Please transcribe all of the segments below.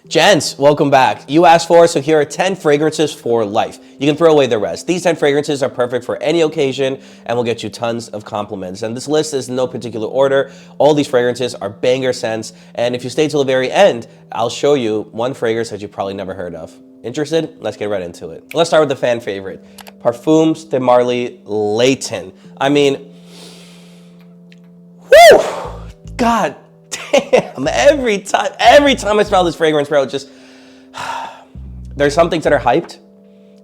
Gents, welcome back. You asked for it, so here are 10 fragrances for life. You can throw away the rest. These 10 fragrances are perfect for any occasion and will get you tons of compliments. And this list is in no particular order. All these fragrances are banger scents, and if you stay till the very end, I'll show you one fragrance that you probably never heard of. Interested? Let's get right into it. Let's start with the fan favorite. Parfums de Marly Layton. I mean, whew! God damn, every time I smell this fragrance, bro, just, there's some things that are hyped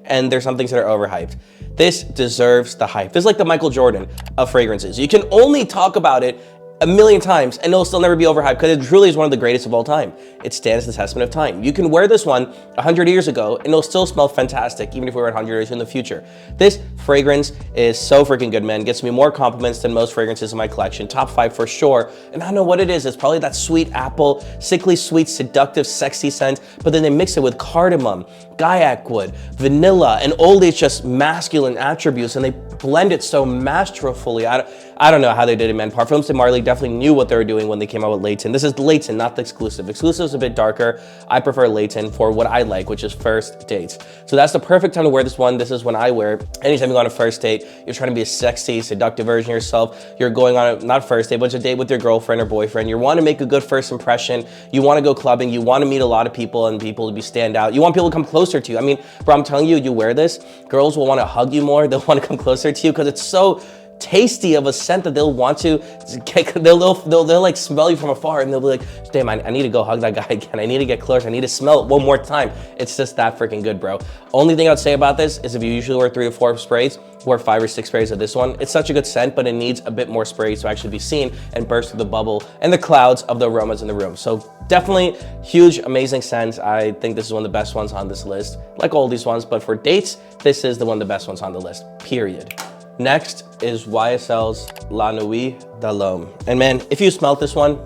and there's some things that are overhyped. This deserves the hype. This is like the Michael Jordan of fragrances. You can only talk about it a million times and it'll still never be overhyped because it truly is one of the greatest of all time. It stands the testament of time. You can wear this one 100 years ago and it'll still smell fantastic even if we were 100 years in the future. This fragrance is so freaking good, man. Gets me more compliments than most fragrances in my collection. Top 5 for sure. And I don't know what it is. It's probably that sweet apple, sickly sweet, seductive, sexy scent, but then they mix it with cardamom, guaiac wood, vanilla, and all these just masculine attributes, and they blend it so masterfully. I don't know how they did it, man. Parfums de Marly definitely knew what they were doing when they came out with Layton. This is Layton, not the exclusive. Exclusive is a bit darker. I prefer Layton for what I like, which is first dates. So that's the perfect time to wear this one. This is when I wear it. Anytime you go on a first date, you're trying to be a sexy, seductive version of yourself. You're going on a, not first date, but a date with your girlfriend or boyfriend. You want to make a good first impression. You want to go clubbing. You want to meet a lot of people and people to be stand out. You want people to come closer to you. I mean, bro, I'm telling you, you wear this, girls will want to hug you more. They'll want to come closer to you because it's so tasty of a scent that they'll want to get, they'll like smell you from afar and they'll be like, damn, I need to go hug that guy again. I need to get closer. I need to smell it one more time. It's just that freaking good, bro. Only thing I'd say about this is if you usually wear 3 or 4 sprays, wear 5 or 6 sprays of this one. It's such a good scent, but it needs a bit more sprays to actually be seen and burst through the bubble and the clouds of the aromas in the room. So definitely huge, amazing scent. I think this is one of the best ones on this list, like all these ones, but for dates, this is the one of the best ones on the list, period. Next is YSL's La Nuit de l'Homme. And man, if you smelt this one,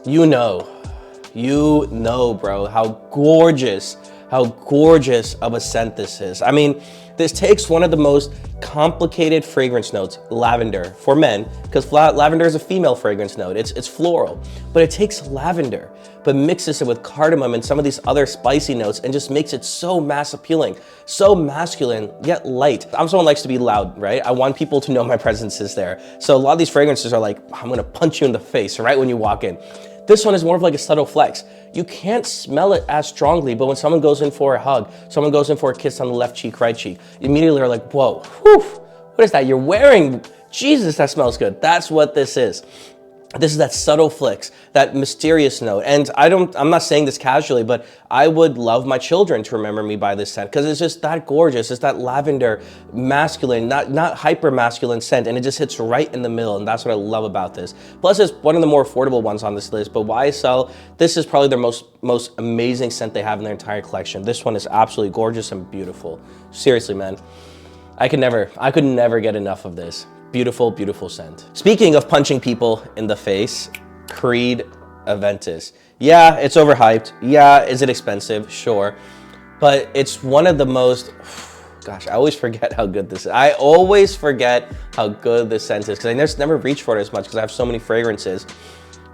you know, bro, how gorgeous of a scent this is. I mean, this takes one of the most complicated fragrance notes, lavender, for men, because lavender is a female fragrance note. It's floral, but it takes lavender, but mixes it with cardamom and some of these other spicy notes and just makes it so mass appealing, so masculine, yet light. I'm someone who likes to be loud, right? I want people to know my presence is there. So a lot of these fragrances are like, I'm gonna punch you in the face right when you walk in. This one is more of like a subtle flex. You can't smell it as strongly, but when someone goes in for a hug, someone goes in for a kiss on the left cheek, right cheek, immediately are like, whoa, whew, what is that you're wearing? Jesus, that smells good. That's what this is. This is that subtle flex, that mysterious note. And I'm not saying this casually, but I would love my children to remember me by this scent because it's just that gorgeous. It's that lavender, masculine, not hyper masculine scent. And it just hits right in the middle. And that's what I love about this. Plus it's one of the more affordable ones on this list, but YSL, this is probably their most amazing scent they have in their entire collection. This one is absolutely gorgeous and beautiful. Seriously, man, I could never get enough of this. Beautiful, beautiful scent. Speaking of punching people in the face, Creed Aventus. Yeah, it's overhyped. Yeah, is it expensive? Sure. But it's one of the most, gosh, I always forget how good this is. I always forget how good this scent is because I just never reach for it as much because I have so many fragrances.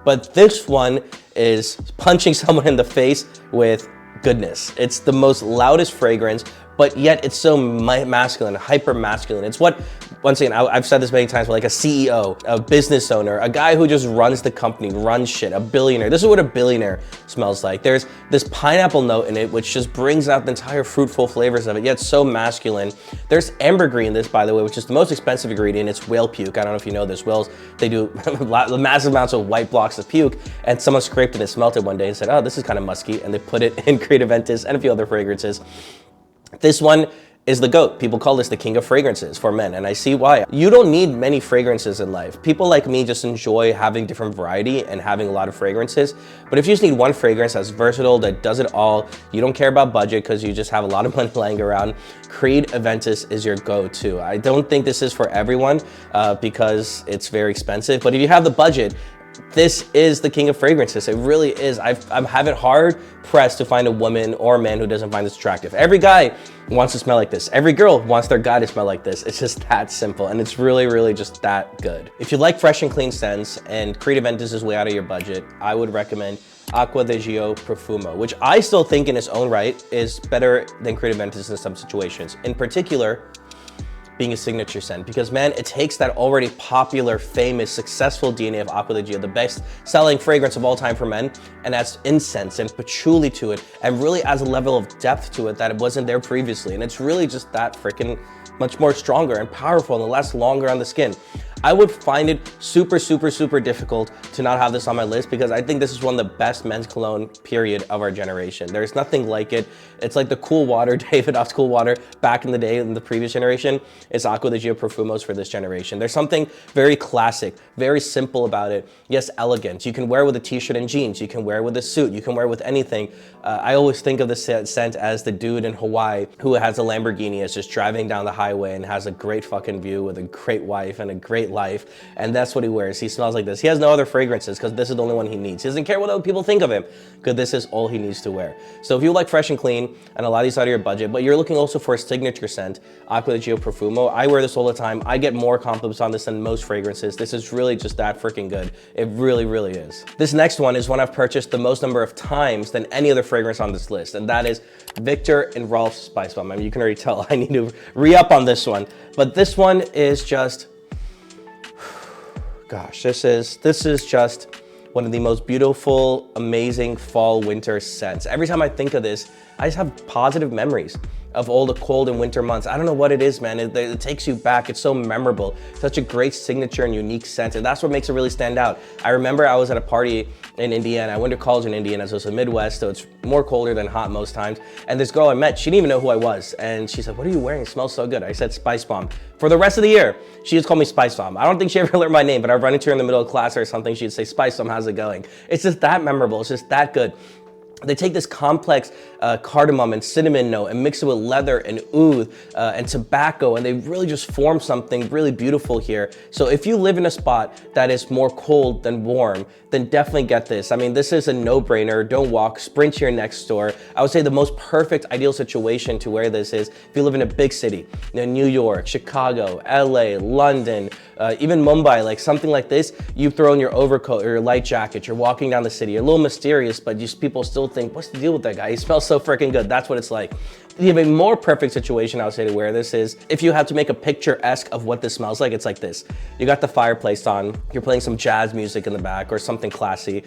But this one is punching someone in the face with goodness. It's the most loudest fragrance, but yet it's so masculine, hyper masculine. It's what, once again, I've said this many times, but like a CEO, a business owner, a guy who just runs the company, runs shit, a billionaire. This is what a billionaire smells like. There's this pineapple note in it, which just brings out the entire fruitful flavors of it, yet so masculine. There's ambergris in this, by the way, which is the most expensive ingredient. It's whale puke. I don't know if you know this. Whales, they do massive amounts of white blocks of puke, and someone scraped it and smelled it one day and said, oh, this is kind of musky, and they put it in Creed Aventus and a few other fragrances. This one is the GOAT. People call this the king of fragrances for men, and I see why. You don't need many fragrances in life. People like me just enjoy having different variety and having a lot of fragrances, but if you just need one fragrance that's versatile, that does it all, you don't care about budget because you just have a lot of money lying around, Creed Aventus is your go-to. I don't think this is for everyone because it's very expensive, but if you have the budget, this is the king of fragrances. It really is. I'm having hard pressed to find a woman or a man who doesn't find this attractive. Every guy wants to smell like this. Every girl wants their guy to smell like this. It's just that simple, and it's really, really just that good. If you like fresh and clean scents and Creed Aventus is way out of your budget, I would recommend Acqua di Gio Profumo, which I still think in its own right is better than Creed Aventus in some situations. In particular, being a signature scent, because man, it takes that already popular, famous, successful DNA of Acqua di Gio, the best selling fragrance of all time for men, and adds incense and patchouli to it, and really adds a level of depth to it that it wasn't there previously. And it's really just that freaking much more stronger and powerful, and it lasts longer on the skin. I would find it super, super, super difficult to not have this on my list, because I think this is one of the best men's cologne, period, of our generation. There's nothing like it. It's like the Cool Water, Davidoff's Cool Water back in the day in the previous generation. It's Acqua di Gio Profumos for this generation. There's something very classic, very simple about it. Yes, elegant. You can wear it with a t-shirt and jeans. You can wear it with a suit. You can wear it with anything. I always think of this scent as the dude in Hawaii who has a Lamborghini, is just driving down the highway and has a great fucking view with a great wife and a great life, and that's what he wears. He smells like this. He has no other fragrances because this is the only one he needs. He doesn't care what other people think of him, because this is all he needs to wear. So if you like fresh and clean, and a lot of these out of your budget, but you're looking also for a signature scent, Acqua di Gio Profumo. I wear this all the time. I get more compliments on this than most fragrances. This is really just that freaking good. It really, really is. This next one is one I've purchased the most number of times than any other fragrance on this list, and that is Victor and Rolf's Spice Bomb. I mean, you can already tell I need to re-up on this one, but this one is just, gosh, this is just one of the most beautiful, amazing fall winter scents. Every time I think of this, I just have positive memories of all the cold and winter months. I don't know what it is, man. It takes you back. It's so memorable. Such a great signature and unique scent, and that's what makes it really stand out. I remember I was at a party in Indiana. I went to college in Indiana, so it's the Midwest, so it's more colder than hot most times. And this girl I met, she didn't even know who I was. And she said, "What are you wearing? It smells so good." I said, "Spice Bomb." For the rest of the year, she just called me Spice Bomb. I don't think she ever learned my name, but I'd run into her in the middle of class or something. She'd say, "Spice Bomb, how's it going?" It's just that memorable. It's just that good. They take this complex cardamom and cinnamon note and mix it with leather and oud and tobacco, and they really just form something really beautiful here. So if you live in a spot that is more cold than warm, then definitely get this. I mean, this is a no-brainer. Don't walk, sprint to your next store. I would say the most perfect, ideal situation to wear this is if you live in a big city, you know, New York, Chicago, LA, London, even Mumbai, like something like this. You throw in your overcoat or your light jacket, you're walking down the city, you're a little mysterious, but just people still think, what's the deal with that guy? He smells so freaking good. That's what it's like. The even more perfect situation I would say to wear this is if you have to make a picture-esque of what this smells like, it's like this. You got the fireplace on, you're playing some jazz music in the back or something classy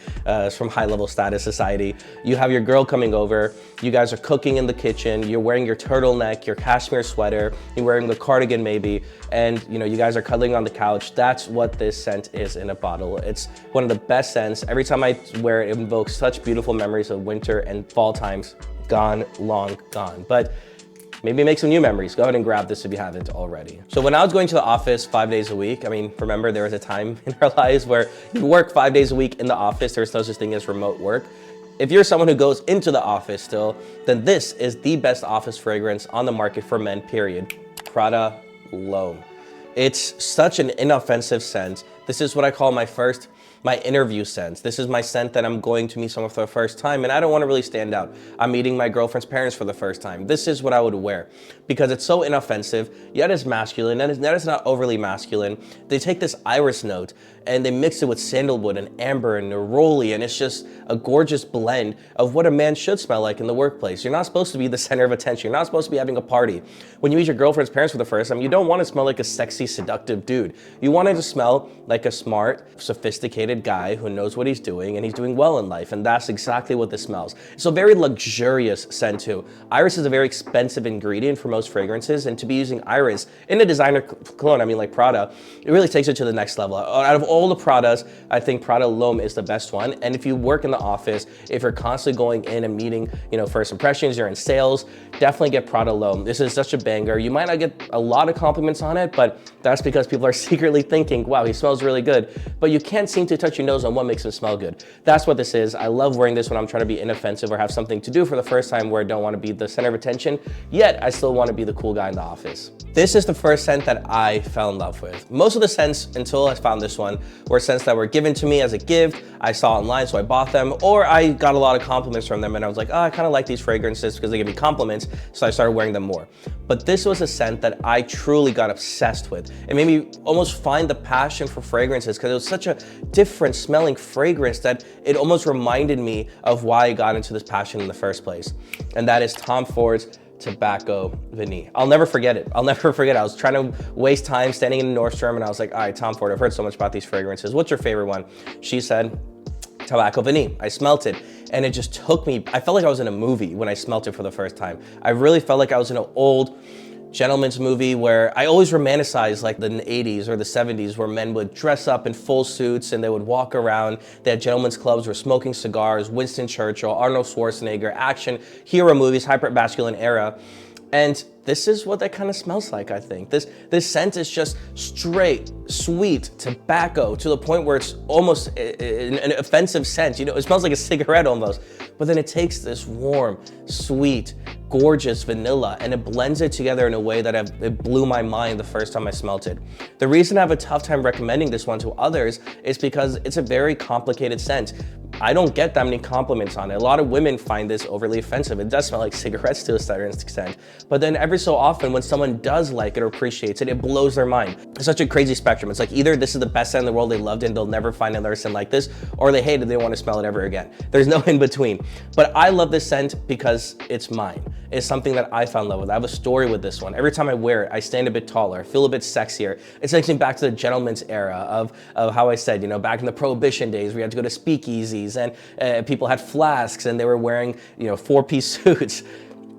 from high level status society. You have your girl coming over, you guys are cooking in the kitchen, you're wearing your turtleneck, your cashmere sweater, you're wearing the cardigan maybe, and you know, you guys are cuddling on the couch. That's what this scent is in a bottle. It's one of the best scents. Every time I wear it, it invokes such beautiful memories of winter and fall times. Gone, long gone. But maybe make some new memories. Go ahead and grab this if you haven't already. So when I was going to the office 5 days a week, I mean, remember there was a time in our lives where you work 5 days a week in the office. There's no such thing as remote work. If you're someone who goes into the office still, then this is the best office fragrance on the market for men, period. Prada L'Homme. It's such an inoffensive scent. This is what I call my interview scent. This is my scent that I'm going to meet someone for the first time, and I don't want to really stand out. I'm meeting my girlfriend's parents for the first time. This is what I would wear because it's so inoffensive, yet it's masculine, and yet it's not overly masculine. They take this iris note and they mix it with sandalwood and amber and neroli, and it's just a gorgeous blend of what a man should smell like in the workplace. You're not supposed to be the center of attention. You're not supposed to be having a party. When you meet your girlfriend's parents for the first time, you don't want to smell like a sexy, seductive dude. You want it to smell like a smart, sophisticated guy who knows what he's doing and he's doing well in life, and that's exactly what this smells. It's a very luxurious scent too. Iris is a very expensive ingredient for most fragrances, and to be using iris in a designer cologne, I mean like Prada, it really takes it to the next level. Out of all the Pradas, I think Prada L'Homme is the best one. And if you work in the office, if you're constantly going in and meeting, you know, first impressions, you're in sales, definitely get Prada L'Homme. This is such a banger. You might not get a lot of compliments on it, but that's because people are secretly thinking, wow, he smells really good. But you can't seem to touch your nose on what makes them smell good. That's what this is. I love wearing this when I'm trying to be inoffensive or have something to do for the first time where I don't want to be the center of attention, yet I still want to be the cool guy in the office. This is the first scent that I fell in love with. Most of the scents, until I found this one, were scents that were given to me as a gift. I saw online, so I bought them, or I got a lot of compliments from them and I was like, oh, I kind of like these fragrances because they give me compliments, so I started wearing them more. But this was a scent that I truly got obsessed with. It made me almost find the passion for fragrances because it was such a different smelling fragrance that it almost reminded me of why I got into this passion in the first place. And that is Tom Ford's Tobacco Vanille. I'll never forget it. I'll never forget it. I was trying to waste time standing in Nordstrom and I was like, all right, Tom Ford, I've heard so much about these fragrances. What's your favorite one? She said, Tobacco Vanille. I smelt it and it just took me, I felt like I was in a movie when I smelt it for the first time. I really felt like I was in an old gentleman's movie where I always romanticize like the 80s or the 70s where men would dress up in full suits and they would walk around. They had gentlemen's clubs where smoking cigars, Winston Churchill, Arnold Schwarzenegger, action, hero movies, hyper-masculine era. And this is what that kind of smells like, I think. This scent is just straight, sweet tobacco to the point where it's almost an offensive scent. You know, it smells like a cigarette almost. But then it takes this warm, sweet, gorgeous vanilla and it blends it together in a way that it blew my mind the first time I smelt it. The reason I have a tough time recommending this one to others is because it's a very complicated scent. I don't get that many compliments on it. A lot of women find this overly offensive. It does smell like cigarettes to a certain extent. But then every so often when someone does like it or appreciates it, it blows their mind. It's such a crazy spectrum. It's like either this is the best scent in the world, they loved it and they'll never find another scent like this, or they hate it, they don't want to smell it ever again. There's no in between. But I love this scent because it's mine. It's something that I fell in love with. I have a story with this one. Every time I wear it, I stand a bit taller, feel a bit sexier. It takes me back to the gentleman's era of how I said, you know, back in the Prohibition days, we had to go to speakeasies and people had flasks and they were wearing, you know, 4-piece suits.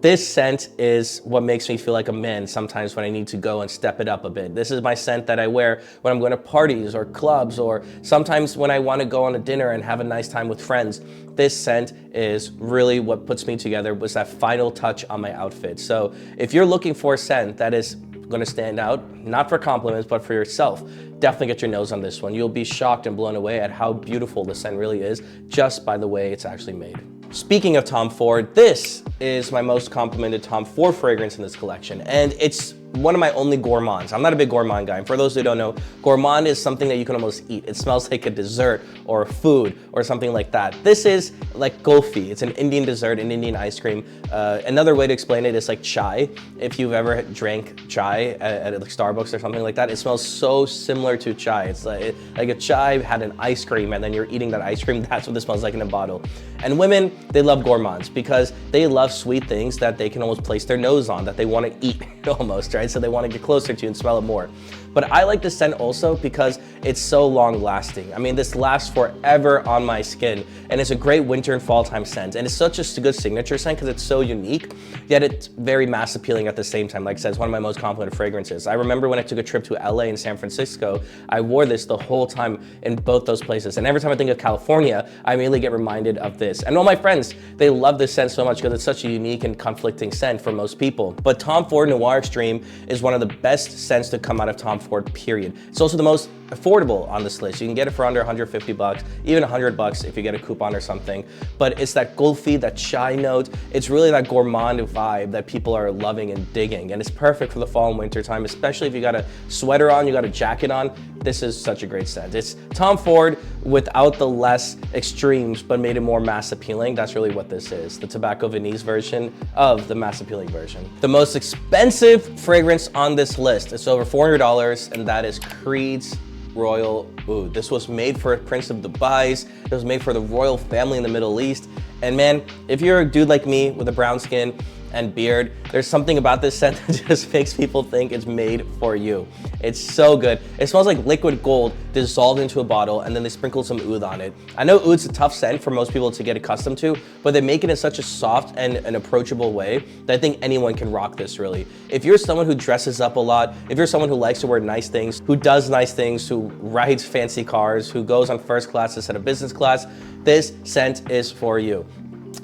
This scent is what makes me feel like a man sometimes when I need to go and step it up a bit. This is my scent that I wear when I'm going to parties or clubs or sometimes when I want to go on a dinner and have a nice time with friends. This scent is really what puts me together, was that final touch on my outfit. So if you're looking for a scent that is going to stand out, not for compliments, but for yourself, definitely get your nose on this one. You'll be shocked and blown away at how beautiful the scent really is just by the way it's actually made. Speaking of Tom Ford, this is my most complimented Tom Ford fragrance in this collection, and it's one of my only gourmands. I'm not a big gourmand guy, and for those who don't know, gourmand is something that you can almost eat. It smells like a dessert or a food or something like that. This is like kulfi. It's an Indian dessert, an Indian ice cream. Another way to explain it is like chai. If you've ever drank chai at like Starbucks or something like that, it smells so similar to chai. It's like a chai had an ice cream and then you're eating that ice cream. That's what this smells like in a bottle. And women, they love gourmands because they love sweet things that they can almost place their nose on, that they want to eat almost, right? So they want to get closer to and smell it more. But I like this scent also because it's so long lasting. I mean, this lasts forever on my skin and it's a great winter and fall time scent. And it's such a good signature scent because it's so unique, yet it's very mass appealing at the same time. Like I said, it's one of my most complimented fragrances. I remember when I took a trip to LA and San Francisco, I wore this the whole time in both those places. And every time I think of California, I immediately get reminded of this. And all my friends, they love this scent so much because it's such a unique and conflicting scent for most people. But Tom Ford Noir Extreme is one of the best scents to come out of Tom Ford, period. It's also the most affordable on this list. You can get it for under 150 bucks, even 100 bucks if you get a coupon or something. But it's that kulfi, that chai note. It's really that gourmand vibe that people are loving and digging. And it's perfect for the fall and winter time, especially if you got a sweater on, you got a jacket on. This is such a great scent. It's Tom Ford without the less extremes, but made it more mass appealing. That's really what this is. The Tobacco Vanille's version of the mass appealing version. The most expensive fragrance on this list, it's over $400, and that is Creed's Royal Oud. This was made for Prince of Dubai's. It was made for the royal family in the Middle East. And man, if you're a dude like me with a brown skin and beard, there's something about this scent that just makes people think it's made for you. It's so good. It smells like liquid gold dissolved into a bottle and then they sprinkle some oud on it. I know oud's a tough scent for most people to get accustomed to, but they make it in such a soft and an approachable way that I think anyone can rock this really. If you're someone who dresses up a lot, if you're someone who likes to wear nice things, who does nice things, who rides fancy cars, who goes on first class instead of business class, this scent is for you.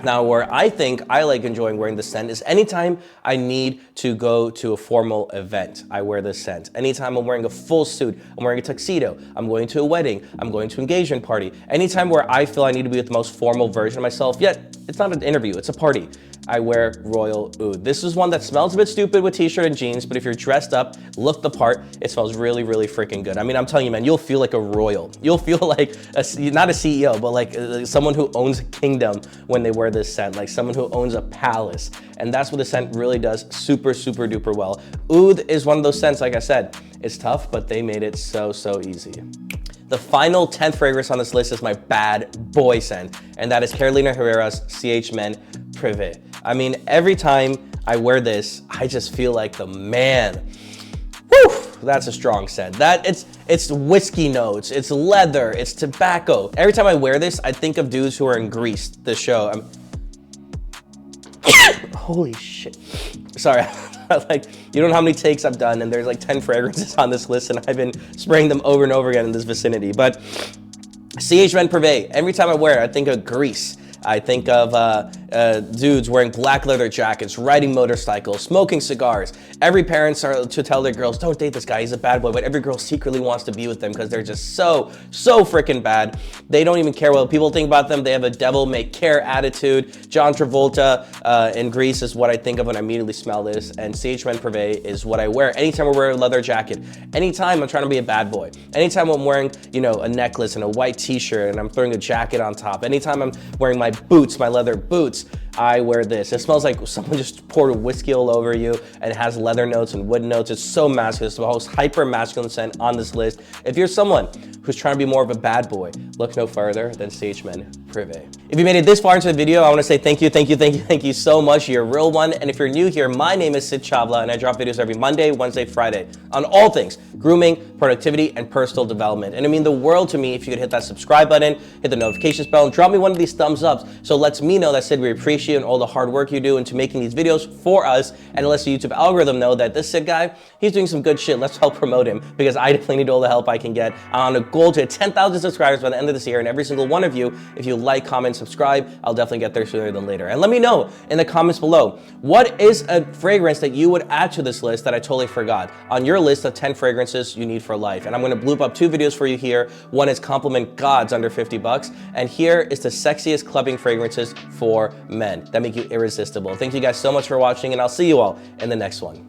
Now, where I think I like enjoying wearing this scent is anytime I need to go to a formal event, I wear this scent. Anytime I'm wearing a full suit, I'm wearing a tuxedo, I'm going to a wedding, I'm going to an engagement party. Anytime where I feel I need to be with the most formal version of myself, yet it's not an interview, it's a party, I wear Royal Oud. This is one that smells a bit stupid with t-shirt and jeans, but if you're dressed up, look the part, it smells really, really freaking good. I mean, I'm telling you, man, you'll feel like a royal. You'll feel like, not a CEO, but like someone who owns a kingdom when they wear this scent, like someone who owns a palace. And that's what the scent really does super, super duper well. Oud is one of those scents, like I said, it's tough, but they made it so, so easy. The final 10th fragrance on this list is my bad boy scent, and that is Carolina Herrera's CH Men Privé. I mean, every time I wear this, I just feel like the man. Whew, that's a strong scent. It's whiskey notes, it's leather, it's tobacco. Every time I wear this, I think of dudes who are in Grease, the show. Holy shit. Sorry. Like, you don't know how many takes I've done, and there's like 10 fragrances on this list, and I've been spraying them over and over again in this vicinity. But CH Men Privé, every time I wear it, I think of Grease. I think of dudes wearing black leather jackets, riding motorcycles, smoking cigars. Every parent starts to tell their girls, don't date this guy, he's a bad boy, but every girl secretly wants to be with them because they're just so freaking bad. They don't even care what people think about them. They have a devil-may-care attitude. John Travolta in Grease is what I think of when I immediately smell this, and CH Men Privé is what I wear anytime I wear a leather jacket. Anytime I'm trying to be a bad boy. Anytime I'm wearing, you know, a necklace and a white t-shirt and I'm throwing a jacket on top. Anytime I'm wearing my boots, my leather boots, I wear this. It smells like someone just poured whiskey all over you, and it has leather notes and wood notes. It's so masculine. It's the most hyper masculine scent on this list. If you're someone who's trying to be more of a bad boy, look no further than CH Men Privé. If you made it this far into the video, I want to say thank you so much. You're a real one. And if you're new here, my name is Sid Chavla, and I drop videos every Monday, Wednesday, Friday on all things grooming, productivity, and personal development. And it means the world to me if you could hit that subscribe button, hit the notifications bell, and drop me one of these thumbs ups. So it lets me know that, Sid, we appreciate you and all the hard work you do into making these videos for us, and it lets the YouTube algorithm know that this Sid guy, he's doing some good shit. Let's help promote him, because I definitely need all the help I can get. I'm on a goal to hit 10,000 subscribers by the end of this year, and every single one of you, if you like, comment, subscribe, I'll definitely get there sooner than later. And let me know in the comments below, what is a fragrance that you would add to this list that I totally forgot on your list of 10 fragrances you need for life? And I'm going to bloop up 2 videos for you here. One is Compliment Gods under 50 bucks, and here is the sexiest clubbing fragrances for men that make you irresistible. Thank you guys so much for watching, and I'll see you all in the next one.